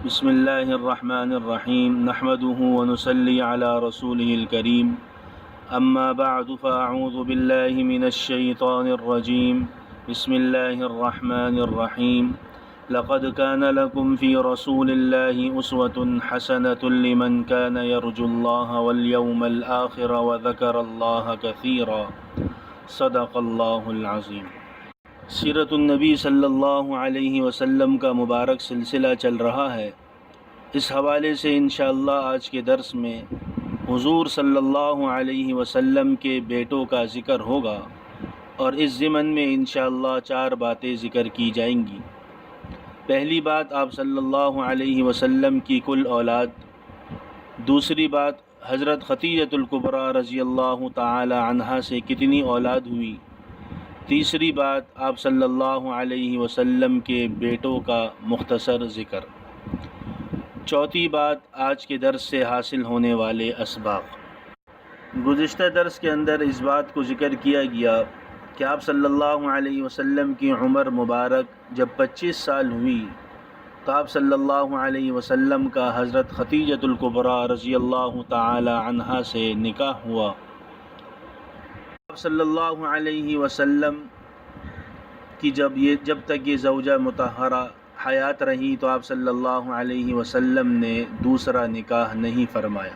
بسم اللہ الرحمن الرحیم نحمده ونصلی علی رسوله الکریم اما بعد فاعوذ باللہ من الشیطان الرجیم بسم اللہ الرحمن الرحیم لقد كان لكم في رسول الله أسوة حسنة لمن كان يرجو الله واليوم الآخر وذكر الله كثيرا صدق اللہ العظیم۔ سیرت النبی صلی اللہ علیہ وسلم کا مبارک سلسلہ چل رہا ہے۔ اس حوالے سے انشاءاللہ آج کے درس میں حضور صلی اللہ علیہ وسلم کے بیٹوں کا ذکر ہوگا، اور اس ضمن میں انشاءاللہ 4 باتیں ذکر کی جائیں گی۔ پہلی بات آپ صلی اللہ علیہ وسلم کی کل اولاد، دوسری بات حضرت خدیجۃ الکبریٰ رضی اللہ تعالی عنہا سے کتنی اولاد ہوئی، تیسری بات آپ صلی اللہ علیہ وسلم کے بیٹوں کا مختصر ذکر، چوتھی بات آج کے درس سے حاصل ہونے والے اسباق۔ گزشتہ درس کے اندر اس بات کو ذکر کیا گیا کہ آپ صلی اللہ علیہ وسلم کی عمر مبارک جب 25 سال ہوئی تو آپ صلی اللہ علیہ وسلم کا حضرت خدیجۃ الکبریٰ رضی اللہ تعالی عنہا سے نکاح ہوا۔ آپ صلی اللہ علیہ وسلم کی جب تک یہ زوجہ مطہرہ حیات رہی تو آپ صلی اللہ علیہ وسلم نے دوسرا نکاح نہیں فرمایا۔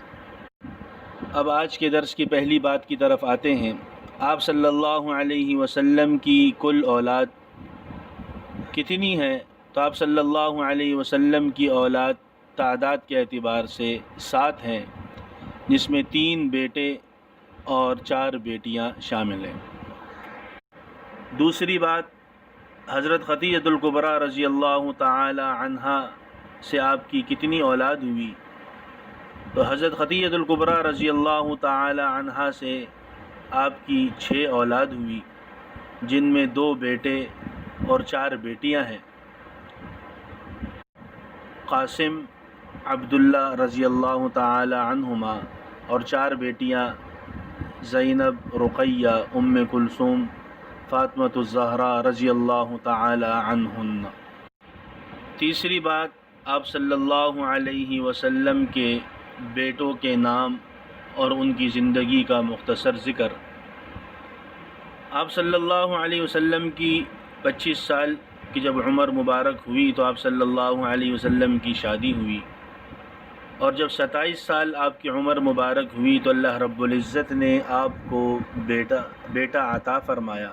اب آج کے درس کی پہلی بات کی طرف آتے ہیں۔ آپ صلی اللہ علیہ وسلم کی کل اولاد کتنی ہے؟ تو آپ صلی اللہ علیہ وسلم کی اولاد تعداد کے اعتبار سے 7 ہیں، جس میں 3 بیٹے اور 4 بیٹیاں شامل ہیں۔ دوسری بات، حضرت خدیجۃ الکبریٰ رضی اللہ تعالی عنہا سے آپ کی کتنی اولاد ہوئی؟ تو حضرت خدیجۃ الکبریٰ رضی اللہ تعالی عنہا سے آپ کی 6 اولاد ہوئی، جن میں 2 بیٹے اور 4 بیٹیاں ہیں۔ قاسم، عبداللہ رضی اللہ تعالی عنہما، اور 4 بیٹیاں زینب، رقیہ، ام کلثوم، فاطمۃ الزہراء رضی اللہ تعالی عنہن۔ تیسری بات، آپ صلی اللہ علیہ وسلم کے بیٹوں کے نام اور ان کی زندگی کا مختصر ذکر۔ آپ صلی اللہ علیہ وسلم کی 25 سال کی جب عمر مبارک ہوئی تو آپ صلی اللہ علیہ وسلم کی شادی ہوئی، اور جب 27 سال آپ کی عمر مبارک ہوئی تو اللہ رب العزت نے آپ کو بیٹا عطا فرمایا،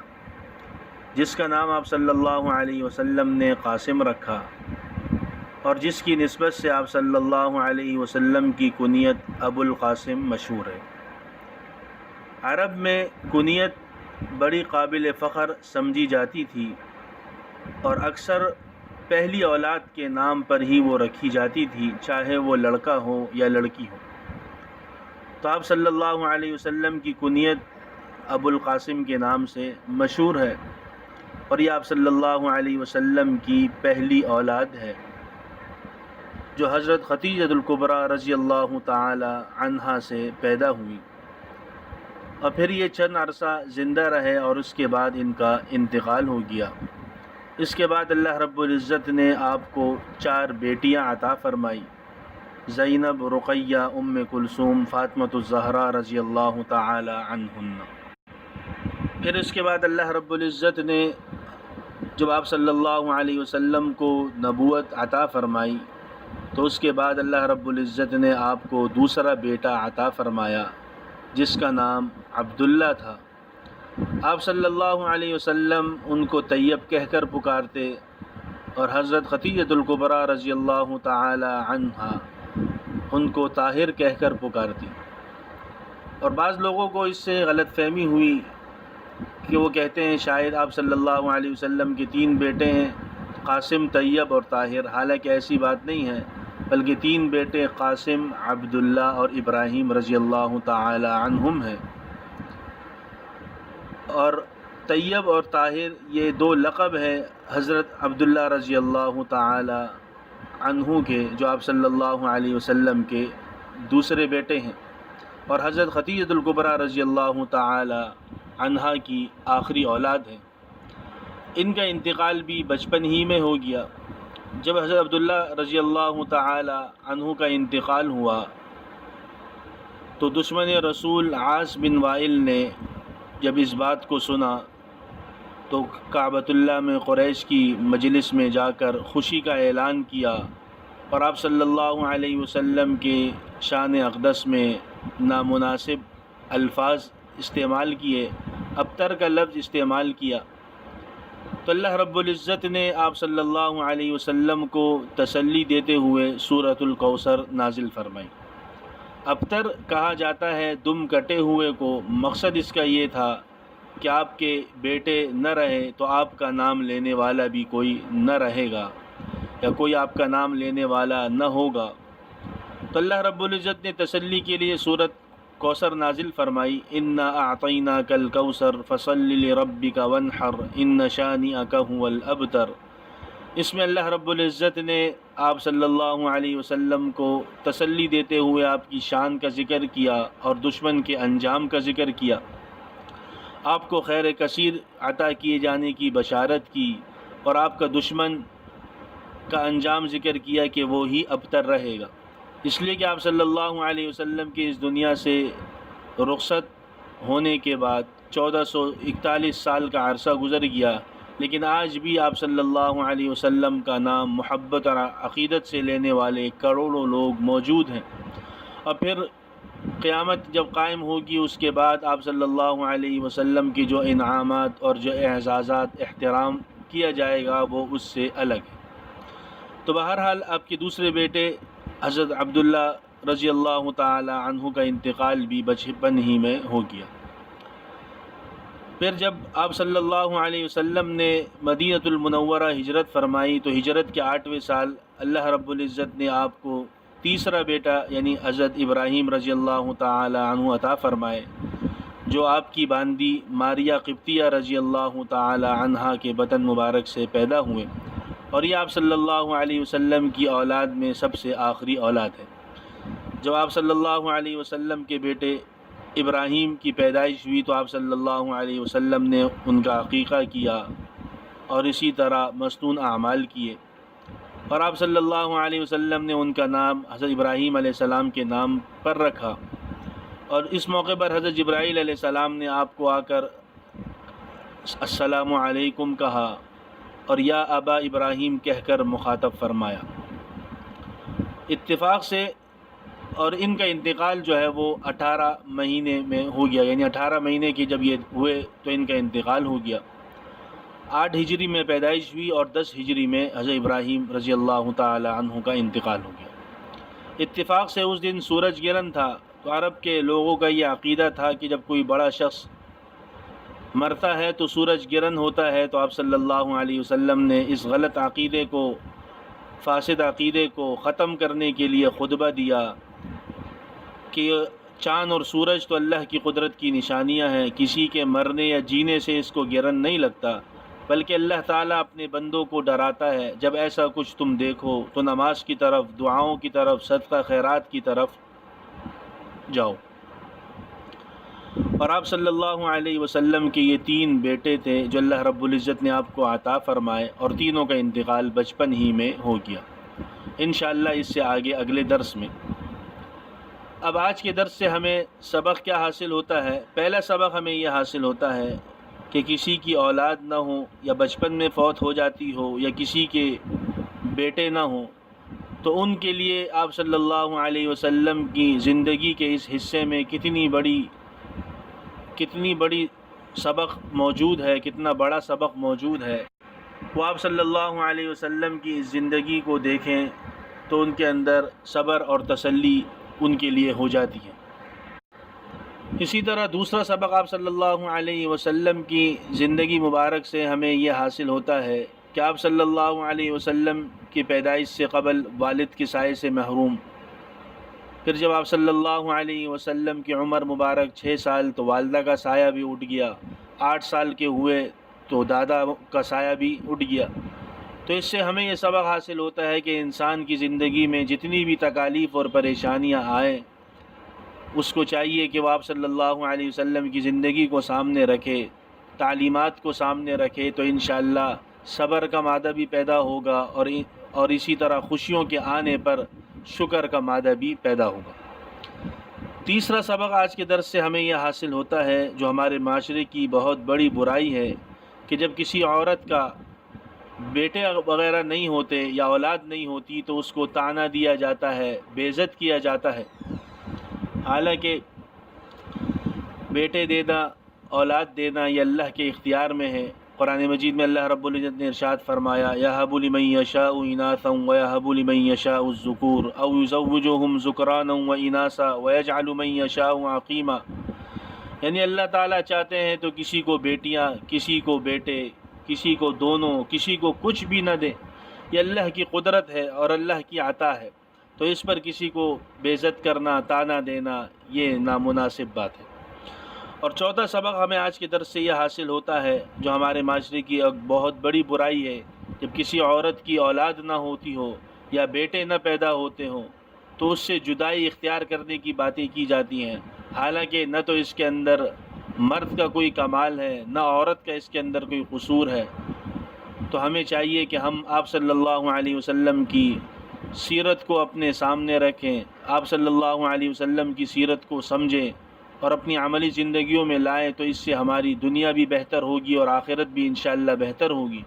جس کا نام آپ صلی اللہ علیہ وسلم نے قاسم رکھا، اور جس کی نسبت سے آپ صلی اللہ علیہ وسلم کی کنیت ابو القاسم مشہور ہے۔ عرب میں کنیت بڑی قابل فخر سمجھی جاتی تھی، اور اکثر پہلی اولاد کے نام پر ہی وہ رکھی جاتی تھی، چاہے وہ لڑکا ہو یا لڑکی ہو۔ تو آپ صلی اللہ علیہ وسلم کی کنیت ابو القاسم کے نام سے مشہور ہے، اور یہ آپ صلی اللہ علیہ وسلم کی پہلی اولاد ہے جو حضرت خدیجۃ الکبریٰ رضی اللہ تعالی عنہا سے پیدا ہوئی، اور پھر یہ چند عرصہ زندہ رہے اور اس کے بعد ان کا انتقال ہو گیا۔ اس کے بعد اللہ رب العزت نے آپ کو 4 بیٹیاں عطا فرمائی، زینب، رقیہ، ام کلثوم، فاطمۃ الزہراء رضی اللہ تعالی عنہن۔ پھر اس کے بعد اللہ رب العزت نے جب آپ صلی اللہ علیہ وسلم کو نبوت عطا فرمائی تو اس کے بعد اللہ رب العزت نے آپ کو دوسرا بیٹا عطا فرمایا، جس کا نام عبداللہ تھا۔ آپ صلی اللہ علیہ وسلم ان کو طیب کہہ کر پکارتے، اور حضرت خدیجۃ الکبریٰ رضی اللہ تعالی عنہا ان کو طاہر کہہ کر پکارتی۔ اور بعض لوگوں کو اس سے غلط فہمی ہوئی کہ وہ کہتے ہیں شاید آپ صلی اللہ علیہ وسلم کے 3 بیٹے ہیں، قاسم، طیب اور طاہر، حالانکہ ایسی بات نہیں ہے، بلکہ 3 بیٹے قاسم، عبداللہ اور ابراہیم رضی اللہ تعالی عنہم ہیں، اور طیب اور طاہر یہ 2 لقب ہیں حضرت عبداللہ رضی اللہ تعالی عنہ کے، جو آپ صلی اللہ علیہ وسلم کے دوسرے بیٹے ہیں، اور حضرت خدیجۃ الکبریٰ رضی اللہ تعالی عنہا کی آخری اولاد ہیں۔ ان کا انتقال بھی بچپن ہی میں ہو گیا، جب حضرت عبداللہ رضی اللہ تعالی عنہ کا انتقال ہوا تو دشمن رسول عاص بن وائل نے جب اس بات کو سنا تو کعبۃ اللہ میں قریش کی مجلس میں جا کر خوشی کا اعلان کیا اور آپ صلی اللہ علیہ وسلم کے شان اقدس میں نامناسب الفاظ استعمال کیے، ابتر کا لفظ استعمال کیا، تو اللہ رب العزت نے آپ صلی اللہ علیہ وسلم کو تسلی دیتے ہوئے سورۃ الکوثر نازل فرمائی۔ ابتر کہا جاتا ہے دم کٹے ہوئے کو، مقصد اس کا یہ تھا کہ آپ کے بیٹے نہ رہے تو آپ کا نام لینے والا بھی کوئی نہ رہے گا یا کوئی آپ کا نام لینے والا نہ ہوگا۔ تو اللہ رب العزت نے تسلی کے لیے سورۃ کوثر نازل فرمائی، انا اعطیناک الکوثر فصل لربک وانحر ان شانئک هو الابتر۔ اس میں اللہ رب العزت نے آپ صلی اللہ علیہ وسلم کو تسلی دیتے ہوئے آپ کی شان کا ذکر کیا اور دشمن کے انجام کا ذکر کیا، آپ کو خیر کثیر عطا کیے جانے کی بشارت کی اور آپ کا دشمن کا انجام ذکر کیا کہ وہ ہی ابتر رہے گا، اس لیے کہ آپ صلی اللہ علیہ وسلم کی اس دنیا سے رخصت ہونے کے بعد 1441 سال کا عرصہ گزر گیا، لیکن آج بھی آپ صلی اللہ علیہ وسلم کا نام محبت اور عقیدت سے لینے والے کروڑوں لوگ موجود ہیں، اور پھر قیامت جب قائم ہوگی اس کے بعد آپ صلی اللہ علیہ وسلم کی جو انعامات اور جو اعزازات احترام کیا جائے گا وہ اس سے الگ ہے۔ تو بہرحال آپ کے دوسرے بیٹے حضرت عبداللہ رضی اللہ تعالی عنہ کا انتقال بھی بچپن ہی میں ہو گیا۔ پھر جب آپ صلی اللہ علیہ وسلم نے مدینۃ المنورہ ہجرت فرمائی تو ہجرت کے 8ویں سال اللہ رب العزت نے آپ کو تیسرا بیٹا یعنی حضرت ابراہیم رضی اللہ تعالی عنہ عطا فرمائے، جو آپ کی باندی ماریہ قبطیہ رضی اللہ تعالی عنہا کے بطن مبارک سے پیدا ہوئے، اور یہ آپ صلی اللہ علیہ وسلم کی اولاد میں سب سے آخری اولاد ہے۔ جب آپ صلی اللہ علیہ وسلم کے بیٹے ابراہیم کی پیدائش ہوئی تو آپ صلی اللہ علیہ وسلم نے ان کا عقیقہ کیا اور اسی طرح مسنون اعمال کیے، اور آپ صلی اللہ علیہ وسلم نے ان کا نام حضرت ابراہیم علیہ السلام کے نام پر رکھا، اور اس موقع پر حضرت جبرائیل علیہ السلام نے آپ کو آ کر السلام علیکم کہا اور یا ابا ابراہیم کہہ کر مخاطب فرمایا۔ اتفاق سے اور ان کا انتقال جو ہے وہ 18 مہینے میں ہو گیا، یعنی 18 مہینے کی جب یہ ہوئے تو ان کا انتقال ہو گیا۔ 8 ہجری میں پیدائش ہوئی اور 10 ہجری میں حضرت ابراہیم رضی اللہ تعالی عنہ کا انتقال ہو گیا۔ اتفاق سے اس دن سورج گرہن تھا، تو عرب کے لوگوں کا یہ عقیدہ تھا کہ جب کوئی بڑا شخص مرتا ہے تو سورج گرہن ہوتا ہے، تو آپ صلی اللہ علیہ وسلم نے اس غلط عقیدے کو، فاسد عقیدے کو ختم کرنے کے لیے خطبہ دیا کہ چاند اور سورج تو اللہ کی قدرت کی نشانیاں ہیں، کسی کے مرنے یا جینے سے اس کو گرہن نہیں لگتا، بلکہ اللہ تعالیٰ اپنے بندوں کو ڈراتا ہے، جب ایسا کچھ تم دیکھو تو نماز کی طرف، دعاؤں کی طرف، صدقہ خیرات کی طرف جاؤ۔ اور آپ صلی اللہ علیہ وسلم کے یہ 3 بیٹے تھے جو اللہ رب العزت نے آپ کو عطا فرمائے، اور تینوں کا انتقال بچپن ہی میں ہو گیا۔ انشاءاللہ اس سے آگے اگلے درس میں۔ اب آج کے درس سے ہمیں سبق کیا حاصل ہوتا ہے؟ پہلا سبق ہمیں یہ حاصل ہوتا ہے کہ کسی کی اولاد نہ ہو یا بچپن میں فوت ہو جاتی ہو یا کسی کے بیٹے نہ ہوں تو ان کے لیے آپ صلی اللہ علیہ وسلم کی زندگی کے اس حصے میں کتنی بڑی سبق موجود ہے، کتنا بڑا سبق موجود ہے۔ وہ آپ صلی اللہ علیہ وسلم کی اس زندگی کو دیکھیں تو ان کے اندر صبر اور تسلی ان کے لیے ہو جاتی ہے۔ اسی طرح دوسرا سبق آپ صلی اللہ علیہ وسلم کی زندگی مبارک سے ہمیں یہ حاصل ہوتا ہے کہ آپ صلی اللہ علیہ وسلم کی پیدائش سے قبل والد کے سائے سے محروم، پھر جب آپ صلی اللہ علیہ وسلم کی عمر مبارک 6 سال تو والدہ کا سایہ بھی اٹھ گیا، 8 سال کے ہوئے تو دادا کا سایہ بھی اٹھ گیا۔ تو اس سے ہمیں یہ سبق حاصل ہوتا ہے کہ انسان کی زندگی میں جتنی بھی تکالیف اور پریشانیاں آئیں اس کو چاہیے کہ وہ آپ صلی اللہ علیہ وسلم کی زندگی کو سامنے رکھے، تعلیمات کو سامنے رکھے، تو انشاءاللہ صبر کا مادہ بھی پیدا ہوگا اور اسی طرح خوشیوں کے آنے پر شکر کا مادہ بھی پیدا ہوگا۔ تیسرا سبق آج کے درس سے ہمیں یہ حاصل ہوتا ہے، جو ہمارے معاشرے کی بہت بڑی برائی ہے، کہ جب کسی عورت کا بیٹے وغیرہ نہیں ہوتے یا اولاد نہیں ہوتی تو اس کو طعنہ دیا جاتا ہے، بے عزت کیا جاتا ہے۔ حالانکہ بیٹے دینا، اولاد دینا یہ اللہ کے اختیار میں ہے۔ قرآن مجید میں اللہ رب العزت نے ارشاد فرمایا، یَهَبُ لِمَن یَشَاءُ إِنَاثًا وَيَهَبُ لِمَن یَشَاءُ الذُّکُورَ أَوْ يُزَوِّجُهُمْ ذُکْرَانًا وَإِنَاثًا وَيَجْعَلُ مَن یَشَاءُ عَقِیمًا، یعنی اللہ تعالیٰ چاہتے ہیں تو کسی کو بیٹیاں، کسی کو بیٹے، کسی کو دونوں، کسی کو کچھ بھی نہ دیں۔ یہ اللہ کی قدرت ہے اور اللہ کی عطا ہے، تو اس پر کسی کو بے عزت کرنا، طعنہ دینا یہ نامناسب بات ہے۔ اور چوتھا سبق ہمیں آج کے درس سے یہ حاصل ہوتا ہے، جو ہمارے معاشرے کی ایک بہت بڑی برائی ہے، جب کسی عورت کی اولاد نہ ہوتی ہو یا بیٹے نہ پیدا ہوتے ہوں تو اس سے جدائی اختیار کرنے کی باتیں کی جاتی ہیں، حالانکہ نہ تو اس کے اندر مرد کا کوئی کمال ہے، نہ عورت کا اس کے اندر کوئی قصور ہے۔ تو ہمیں چاہیے کہ ہم آپ صلی اللہ علیہ وسلم کی سیرت کو اپنے سامنے رکھیں، آپ صلی اللہ علیہ وسلم کی سیرت کو سمجھیں اور اپنی عملی زندگیوں میں لائیں، تو اس سے ہماری دنیا بھی بہتر ہوگی اور آخرت بھی انشاءاللہ بہتر ہوگی۔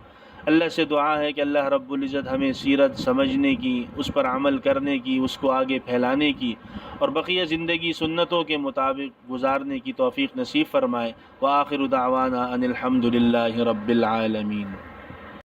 اللہ سے دعا ہے کہ اللہ رب العزت ہمیں سیرت سمجھنے کی، اس پر عمل کرنے کی، اس کو آگے پھیلانے کی اور بقیہ زندگی سنتوں کے مطابق گزارنے کی توفیق نصیب فرمائے۔ وآخر دعوانا ان الحمد للہ رب العالمین۔